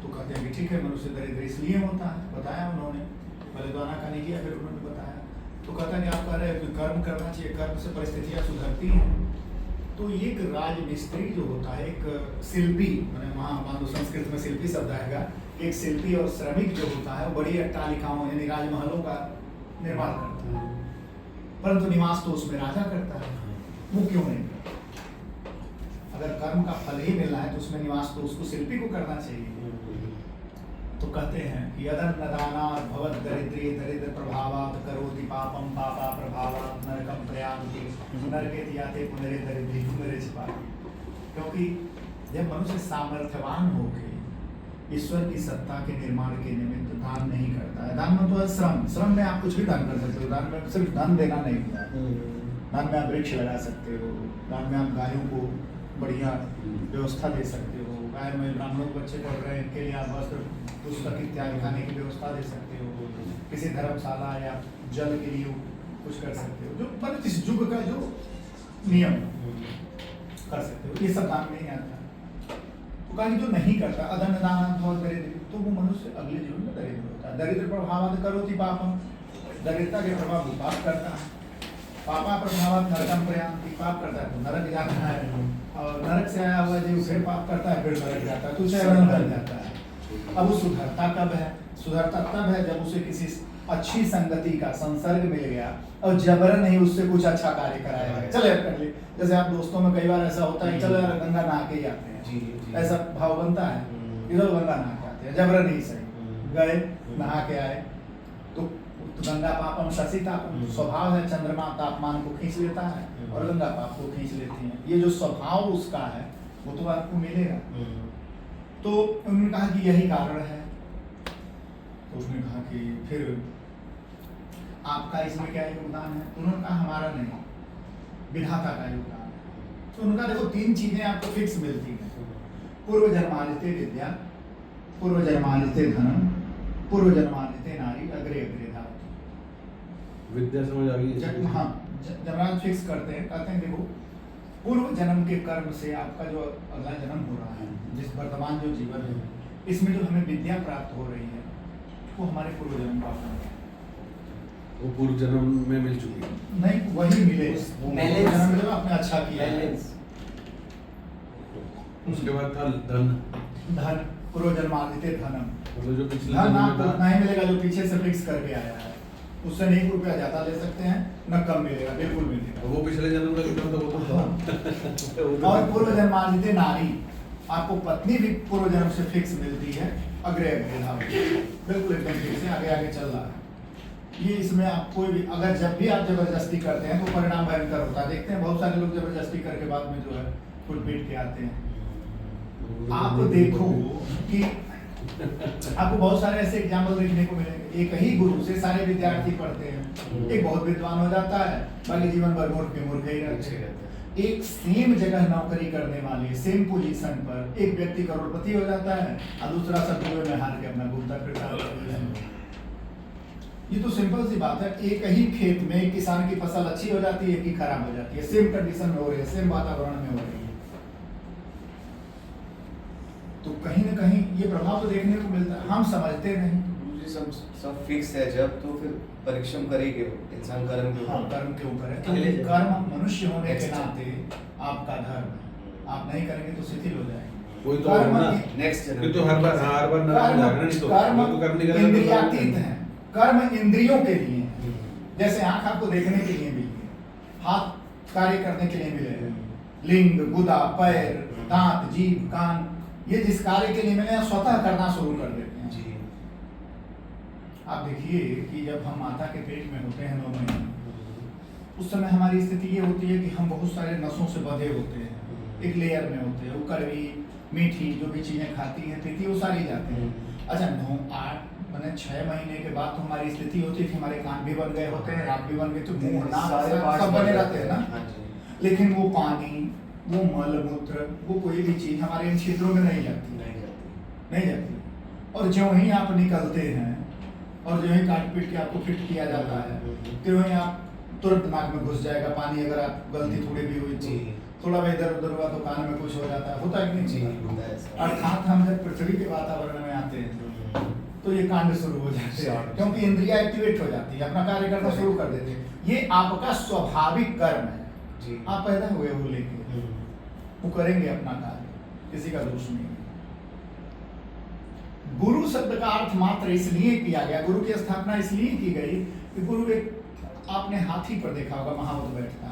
तो कहते हैं कि ठीक है, मनुष्य दरिद्र इसलिए होता है, बताया उन्होंने, पहले तो आनाकानी किया, फिर उन्होंने बताया। तो कहता है कि आप कह रहे हैं कि कर्म करना चाहिए, कर्म से परिस्थितियाँ सुधरती हैं। तो एक राजमिस्त्री जो होता है, एक शिल्पी, मैंने वहाँ मान लो संस्कृत में शिल्पी शब्द आएगा, एक शिल्पी और श्रमिक जो होता है वो बड़ी अट्टालिकाओं यानी राजमहलों का निर्माण करता है, परंतु निवास तो उसमें राजा करता है। वो क्यों नहीं करता? अगर कर्म का फल ही मिलना है तो उसमें निवास तो उसको शिल्पी को करना चाहिए। तो कहते हैं कि अदन्न दानात् भवत् दरिद्रे दरिद्र प्रभावात् करोति पापम पापा प्रभावात् नरकम प्रयान्ति नरके याते पुनरे दरिद्री पुनरे छिपाति। क्योंकि जब मनुष्य सामर्थ्यवान होकर ईश्वर की सत्ता के निर्माण के निमित्त दान नहीं करता है, दान में तो है श्रम, श्रम में आप कुछ भी दान कर सकते हो, दान में सिर्फ धन देना नहीं होता है, दान में आप वृक्ष लगा सकते हो, दान में आप गायों को बढ़िया व्यवस्था दे सकते हो, गाय में ब्राह्मणों के बच्चे पढ़ रहे हैं इनके लिए आप वस्त्र पुस्तक इत्यादि खाने की व्यवस्था दे सकते हो, किसी धर्मशाला या जल के लिए कुछ कर सकते हो, जो मतलब इस युग का जो नियम कर सकते हो, ये सब दान नहीं आता। तो कहा कि जो नहीं करता अदन्न दानात् भवत् दरिद्रे, तो वो मनुष्य अगले जीवन में दरिद्र होता है। दरिद्र प्रभावात् करोति पापम, दरिद्रता के प्रभाव वो पाप करता है, पापा प्रभावात् नरकम प्रयान्ति, पाप करता है तो नरक जाता है, और नरक से आया हुआ जो फिर पाप करता है फिर नरक जाता है, तो चरण बन जाता है। अब वो सुधरता कब है? सुधरता तब है जब उसे किसी अच्छी संगति का संसर्ग मिल गया और जबरन ही उससे कुछ अच्छा कार्य कराया गया, चले कर ले। जैसे आप दोस्तों में कई बार ऐसा होता है, चलो यार गंगा नहा के ही आते हैं, ऐसा भाव बनता है, इधर गंगा नहा के आते हैं, जबरन ही सही गए नहा के आए, तो गंगा पापम शशि तापम, स्वभाव है चंद्रमा तापमान को खींच लेता है और गंगा पाप को खींच लेती है, ये जो स्वभाव उसका है वो तो आपको मिलेगा। तो उन्होंने कहा कि यही कारण है। तो उसने कहा कि फिर आपका इसमें क्या योगदान है? उन्होंने कहा हमारा नहीं, विधाता का योगदान है। तो उनका देखो तीन चीजें आपको फिक्स मिलती हैं, पूर्व जन्मानिते विद्या, पूर्व जन्मानिते धनम, पूर्व जन्मानिते नारी, अग्रे अग्रे धावति। विद्या समझ आ गई? हाँ, जमराज फिक्स करते हैं, कहते हैं देखो पूर्व जन्म के कर्म से आपका जो अगला जन्म हो रहा है, जिस वर्तमान जो जीवन है, इसमें जो हमें विद्या प्राप्त हो रही है वो हमारे पूर्व जन्म का फल है। वो पूर्व जन्म में मिल चुकी है? नहीं, वही मिले जन्म में आपने अच्छा किया है। उसके बाद था धन, धन पूर्व जन्मादिते धनम, मतलब जो पिछले धन जन्म में था नहीं मिलेगा, जो पीछे से फिक्स करके आया है उससे नहीं रुपया ज्यादा ले सकते हैं न कम मिलेगा, बिल्कुल मिलेगा। वो पिछले जन्म का कितना था वो तो और पूर्व जन्मादिते नारी, आपको पत्नी भी पूर्व जन्म से फिक्स मिलती है, अग्रे अग्रे धावति, बिल्कुल एकदम फिक्स है, आगे आगे चल रहा है। ये इसमें आप कोई भी अगर जब भी आप जबरदस्ती करते हैं तो परिणाम भयंकर होता है। देखते हैं बहुत सारे लोग जबरदस्ती करके बाद में जो है फुल पीट के आते हैं। आप देखो कि आपको बहुत सारे ऐसे एग्जाम्पल देखने को मिलेंगे, एक ही गुरु से सारे विद्यार्थी पढ़ते हैं, एक बहुत विद्वान हो जाता है, बाकी जीवन भर मूर्ख के मूर्ख ही रहते हैं। एक सेम जगह नौकरी करने वाले सेम पोजीशन पर एक व्यक्ति करोड़पति हो जाता है और दूसरा सब जुए में हार के अपना घूमता फिरता है। ये तो सिंपल सी बात है, एक ही खेत में एक किसान की फसल अच्छी हो जाती है, एक ही खराब हो जाती है, सेम कंडीशन में हो रही है, सेम वातावरण में हो रही है। तो कहीं ना कहीं ये प्रभाव तो देखने को मिलता है, हम समझते नहीं। सब फिक्स है जब, तो फिर परिश्रम करेंगे इंसान कर्म के हाँ, ऊपर। कर्म के ऊपर है, क्योंकि कर्म मनुष्य होने के नाते आपका धर्म है, आप नहीं करेंगे तो शिथिल हो जाएंगे। कोई तो है ना नेक्स्ट कि तो हर बार नरक जाना नहीं, तो कर्म करने के लिए इंद्रियातीत है, कर्म इंद्रियों के लिए है। जैसे आंख आपको देखने के लिए मिली है, हाथ कार्य करने के लिए मिले हैं, लिंग, गुदा, पैर, दांत, जीभ, कान, ये जिस कार्य के लिए मिले स्वतः करना शुरू कर देते हैं। जी। आप देखिए कि जब हम माता के पेट में होते हैं 9 महीने, उस समय हमारी स्थिति ये होती है कि हम बहुत सारे नसों से बंधे होते हैं, एक लेयर में होते हैं, वो कड़वी मीठी जो भी चीजें खाती हैं तीखी वो सारी जाती हैं। अच्छा 9-8 मैंने 6 महीने के बाद तो हमारी स्थिति होती है कि हमारे कान भी बन गए होते हैं, नाक भी बन गए, तो मुंह नाक सब बने रहते हैं ना। लेकिन वो पानी, वो मल मूत्र, वो कोई भी चीज हमारे इन क्षेत्रों में नहीं जाती। और जो ही आप निकलते हैं और जो ही काट पीट के आपको फिट किया जाता है, तो ही आप तुरंत नाक में घुस जाएगा पानी, अगर आप गलती थोड़ी भी हुई तो थोड़ा भी इधर उधर हुआ तो कान में कुछ हो जाता है, होता है कि नहीं? जी होता है ऐसा। अर्थात हम जब पृथ्वी के वातावरण में आते हैं तो ये कांड शुरू हो जाते हैं, क्योंकि इंद्रिया एक्टिवेट हो जाती है, अपना कार्य करना शुरू कर देते हैं। ये आपका स्वाभाविक कर्म है, जी। आप पैदा हुए हो लेके वो करेंगे अपना कार्य, किसी का दोष नहीं है। गुरु शब्द का अर्थ मात्र इसलिए किया गया, गुरु की स्थापना इसलिए की गई कि गुरु एक, आपने हाथी पर देखा होगा महावत बैठता,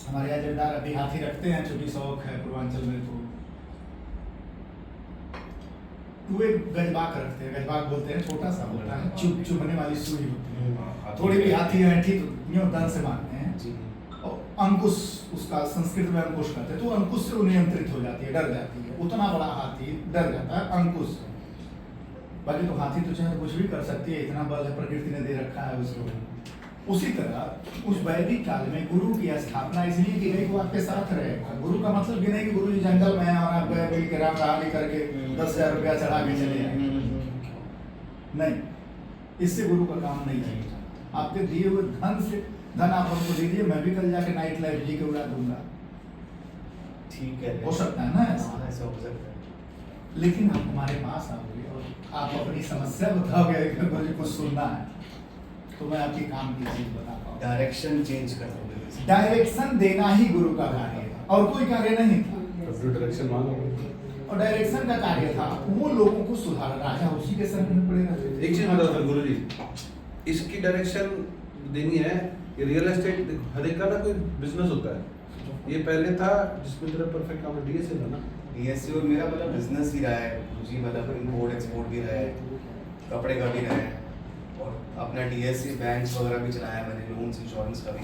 हमारे यहाँ जमींदार अभी हाथी रखते हैं, छोटी शौक है पूर्वांचल में। तो एक गजबाक रखते हैं, गजबाक बोलते हैं, छोटा सा होता है, चुभने वाली सुई होती है, थोड़ी भी हाथी है ठीक तो यूं दन से मारते हैं जी। और अंकुश, उसका संस्कृत में अंकुश कहते हैं, तो अंकुश से वो नियंत्रित हो जाती है, डर जाती है। उतना बड़ा हाथी डर जाता है अंकुश से। बाकी तो हाथी तो चाहे कुछ भी कर सकती है, इतना बल है, प्रकृति ने दे रखा है उसको। उसी तरह उस वैदिक काल में गुरु की स्थापना इसलिए की गई कि वो आपके साथ रहेगा। गुरु का मतलब ये नहीं कि गुरु जी जंगल में है और आप गए मिल के राम राम करके 10,000 रुपया चढ़ा के चले आए, नहीं, इससे गुरु का काम नहीं चलेगा। आपके दिए हुए धन से, धन आप हमको दीजिए, मैं भी कल जाके नाइट लाइफ जी के उड़ा दूंगा, ठीक है, हो सकता है ना ऐसा? हाँ, ऐसा हो सकता है। लेकिन आप हमारे पास आओगे और आप अपनी समस्या बताओगे कि मुझे कुछ सुनना है, तो मैं आपकी काम की चीज बता पाऊँ। डायरेक्शन चेंज कर दोगे। डायरेक्शन देना ही गुरु का कार्य था और कोई कार्य नहीं था। डायरेक्शन मांगो। और डायरेक्शन का कार्य था वो लोगों को सुधार, राजा उसी के सर में पड़ेगा। एक चीज बताओ सर गुरुजी, इसकी डायरेक्शन देनी है। ये रियल एस्टेट हर एक का ना कोई बिजनेस होता है, ये पहले था जिसमें तेरा परफेक्ट काम डीएसए था ना? डीएसए और मेरा मतलब बिजनेस ही रहा है जी, मतलब इम्पोर्ट एक्सपोर्ट भी रहा है, कपड़े का भी रहा है, और अपना डीएसए बैंक्स वगैरह भी चलाया मैंने, लोन्स इंश्योरेंस का भी।